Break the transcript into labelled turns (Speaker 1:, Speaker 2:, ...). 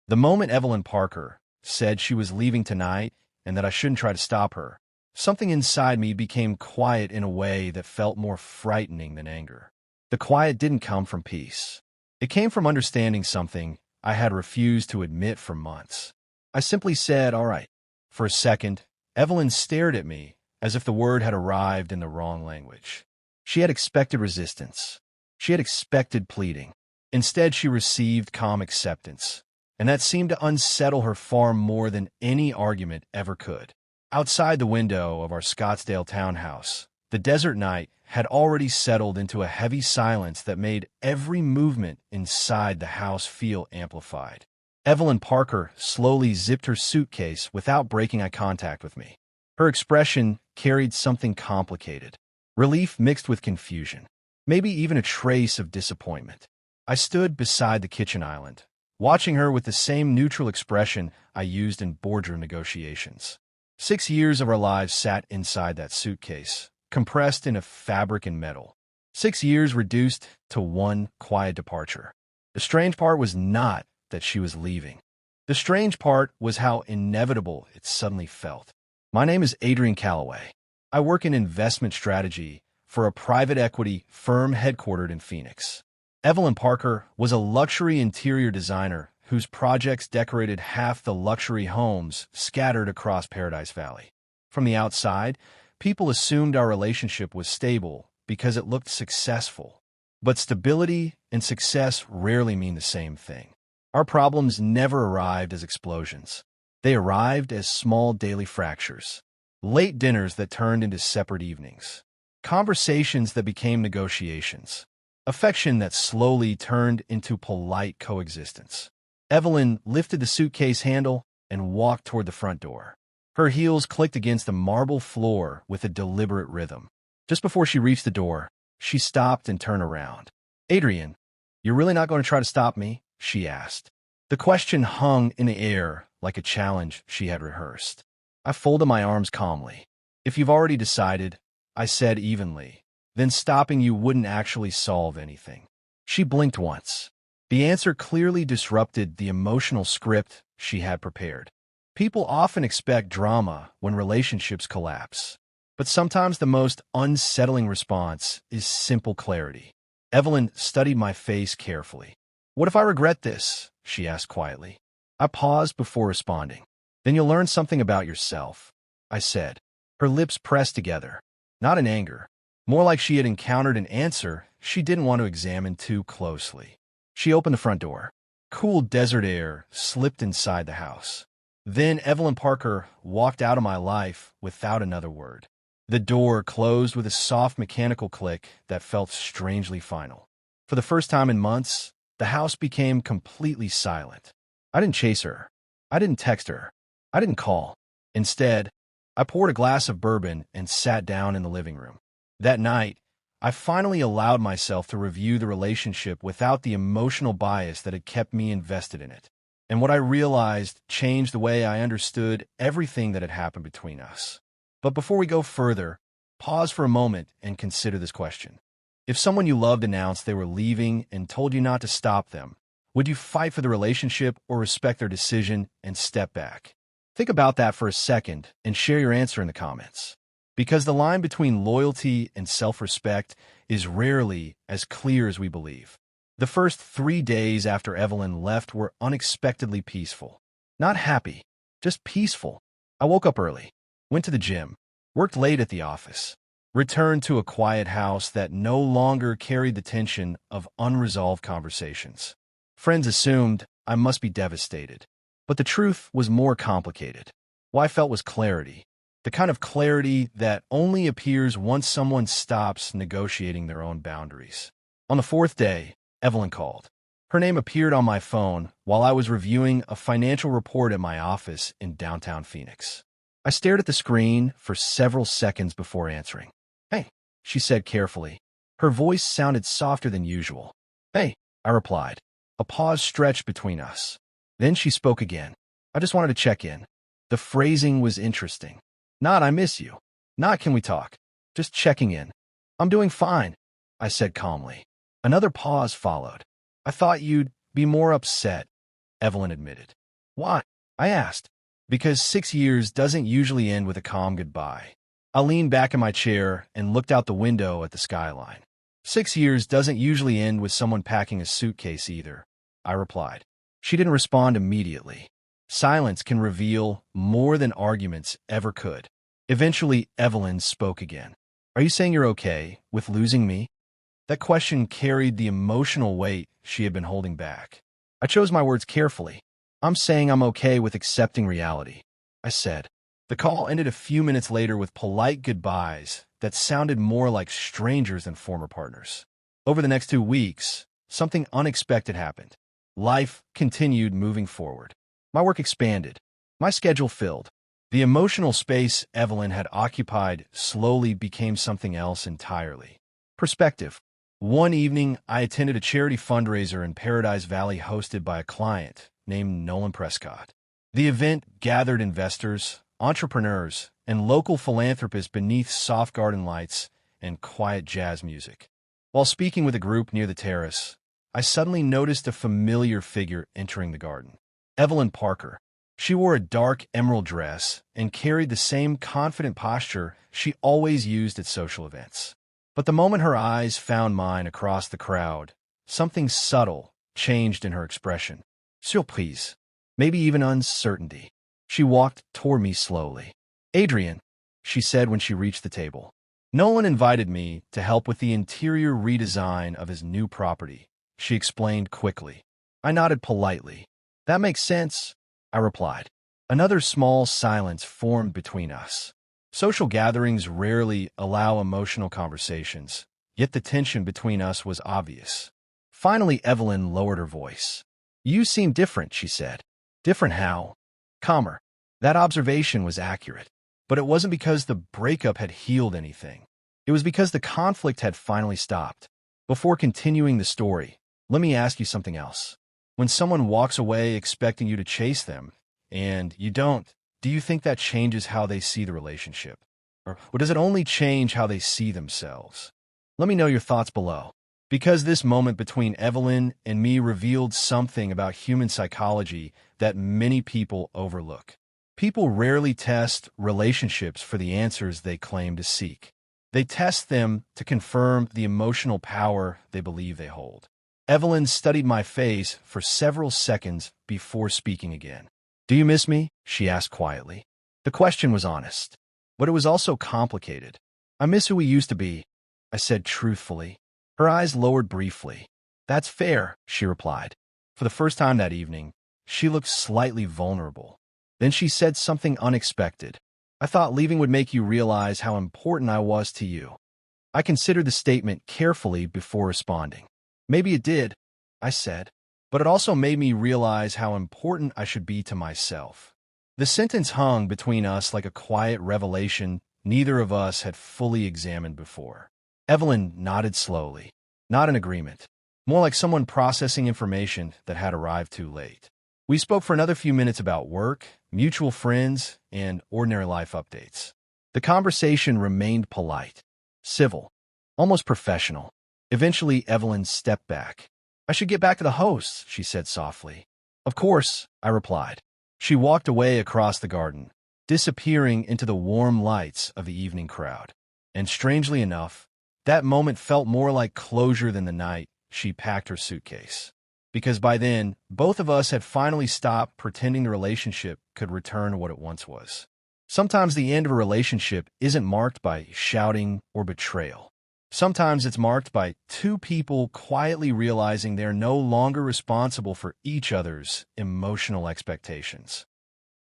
Speaker 1: The moment Evelyn Parker said she was leaving tonight and that I shouldn't try to stop her, something inside me became quiet in a way that felt more frightening than anger. The quiet didn't come from peace. It came from understanding something I had refused to admit for months. I simply said, "All right." For a second, Evelyn stared at me as if the word had arrived in the wrong language. She had expected resistance. She had expected pleading. Instead, she received calm acceptance, and that seemed to unsettle her far more than any argument ever could. Outside the window of our Scottsdale townhouse, the desert night had already settled into a heavy silence that made every movement inside the house feel amplified. Evelyn Parker slowly zipped her suitcase without breaking eye contact with me. Her expression carried something complicated, relief mixed with confusion, maybe even a trace of disappointment. I stood beside the kitchen island, watching her with the same neutral expression I used in boardroom negotiations. 6 years of our lives sat inside that suitcase, compressed in a fabric and metal. 6 years reduced to one quiet departure. The strange part was not that she was leaving. The strange part was how inevitable it suddenly felt. My name is Adrian Calloway. I work in investment strategy for a private equity firm headquartered in Phoenix. Evelyn Parker was a luxury interior designer whose projects decorated half the luxury homes scattered across Paradise Valley. From the outside, people assumed our relationship was stable because it looked successful. But stability and success rarely mean the same thing. Our problems never arrived as explosions. They arrived as small daily fractures. Late dinners that turned into separate evenings. Conversations that became negotiations. Affection that slowly turned into polite coexistence. Evelyn lifted the suitcase handle and walked toward the front door. Her heels clicked against the marble floor with a deliberate rhythm. Just before she reached the door, she stopped and turned around. "Adrian, you're really not going to try to stop me?" she asked. The question hung in the air like a challenge she had rehearsed. I folded my arms calmly. "If you've already decided," I said evenly, "then stopping you wouldn't actually solve anything." She blinked once. The answer clearly disrupted the emotional script she had prepared. People often expect drama when relationships collapse, but sometimes the most unsettling response is simple clarity. Evelyn studied my face carefully. "What if I regret this?" she asked quietly. I paused before responding. "Then you'll learn something about yourself," I said. Her lips pressed together, not in anger, more like she had encountered an answer she didn't want to examine too closely. She opened the front door. Cool desert air slipped inside the house. Then Evelyn Parker walked out of my life without another word. The door closed with a soft mechanical click that felt strangely final. For the first time in months, the house became completely silent. I didn't chase her. I didn't text her. I didn't call. Instead, I poured a glass of bourbon and sat down in the living room. That night, I finally allowed myself to review the relationship without the emotional bias that had kept me invested in it. And what I realized changed the way I understood everything that had happened between us. But before we go further, pause for a moment and consider this question. If someone you loved announced they were leaving and told you not to stop them, would you fight for the relationship or respect their decision and step back? Think about that for a second and share your answer in the comments. Because the line between loyalty and self-respect is rarely as clear as we believe. The first 3 days after Evelyn left were unexpectedly peaceful. Not happy, just peaceful. I woke up early, went to the gym, worked late at the office, returned to a quiet house that no longer carried the tension of unresolved conversations. Friends assumed I must be devastated, but the truth was more complicated. What I felt was clarity. The kind of clarity that only appears once someone stops negotiating their own boundaries. On the 4th day, Evelyn called. Her name appeared on my phone while I was reviewing a financial report at my office in downtown Phoenix. I stared at the screen for several seconds before answering. "Hey," she said carefully. Her voice sounded softer than usual. "Hey," I replied. A pause stretched between us. Then she spoke again. "I just wanted to check in." The phrasing was interesting. Not "I miss you." Not "Can we talk?" Just checking in. "I'm doing fine," I said calmly. Another pause followed. "I thought you'd be more upset." Evelyn admitted. Why? I asked. Because 6 years doesn't usually end with a calm goodbye. I leaned back in my chair and looked out the window at the skyline. 6 years doesn't usually end with someone packing a suitcase either, I replied. She didn't respond immediately. Silence can reveal more than arguments ever could. Eventually, Evelyn spoke again. Are you saying you're okay with losing me? That question carried the emotional weight she had been holding back. I chose my words carefully. I'm saying I'm okay with accepting reality, I said. The call ended a few minutes later with polite goodbyes that sounded more like strangers than former partners. Over the next 2 weeks, something unexpected happened. Life continued moving forward. My work expanded. My schedule filled. The emotional space Evelyn had occupied slowly became something else entirely. Perspective. One evening, I attended a charity fundraiser in Paradise Valley hosted by a client named Nolan Prescott. The event gathered investors, entrepreneurs, and local philanthropists beneath soft garden lights and quiet jazz music. While speaking with a group near the terrace, I suddenly noticed a familiar figure entering the garden. Evelyn Parker. She wore a dark emerald dress and carried the same confident posture she always used at social events. But the moment her eyes found mine across the crowd, something subtle changed in her expression. Surprise, maybe even uncertainty. She walked toward me slowly. Adrian, she said when she reached the table. Nolan invited me to help with the interior redesign of his new property, she explained quickly. I nodded politely. That makes sense, I replied. Another small silence formed between us. Social gatherings rarely allow emotional conversations, yet the tension between us was obvious. Finally, Evelyn lowered her voice. You seem different, she said. Different how? Calmer. That observation was accurate. But it wasn't because the breakup had healed anything. It was because the conflict had finally stopped. Before continuing the story, let me ask you something else. When someone walks away expecting you to chase them, and you don't, do you think that changes how they see the relationship? Or does it only change how they see themselves? Let me know your thoughts below. Because this moment between Evelyn and me revealed something about human psychology that many people overlook. People rarely test relationships for the answers they claim to seek. They test them to confirm the emotional power they believe they hold. Evelyn studied my face for several seconds before speaking again. Do you miss me? She asked quietly. The question was honest, but it was also complicated. I miss who we used to be, I said truthfully. Her eyes lowered briefly. That's fair, she replied. For the first time that evening, she looked slightly vulnerable. Then she said something unexpected. I thought leaving would make you realize how important I was to you. I considered the statement carefully before responding. Maybe it did, I said, but it also made me realize how important I should be to myself. The sentence hung between us like a quiet revelation neither of us had fully examined before. Evelyn nodded slowly, not in agreement, more like someone processing information that had arrived too late. We spoke for another few minutes about work, mutual friends, and ordinary life updates. The conversation remained polite, civil, almost professional. Eventually, Evelyn stepped back. I should get back to the hosts, she said softly. Of course, I replied. She walked away across the garden, disappearing into the warm lights of the evening crowd. And strangely enough, that moment felt more like closure than the night she packed her suitcase. Because by then, both of us had finally stopped pretending the relationship could return to what it once was. Sometimes the end of a relationship isn't marked by shouting or betrayal. Sometimes it's marked by two people quietly realizing they're no longer responsible for each other's emotional expectations.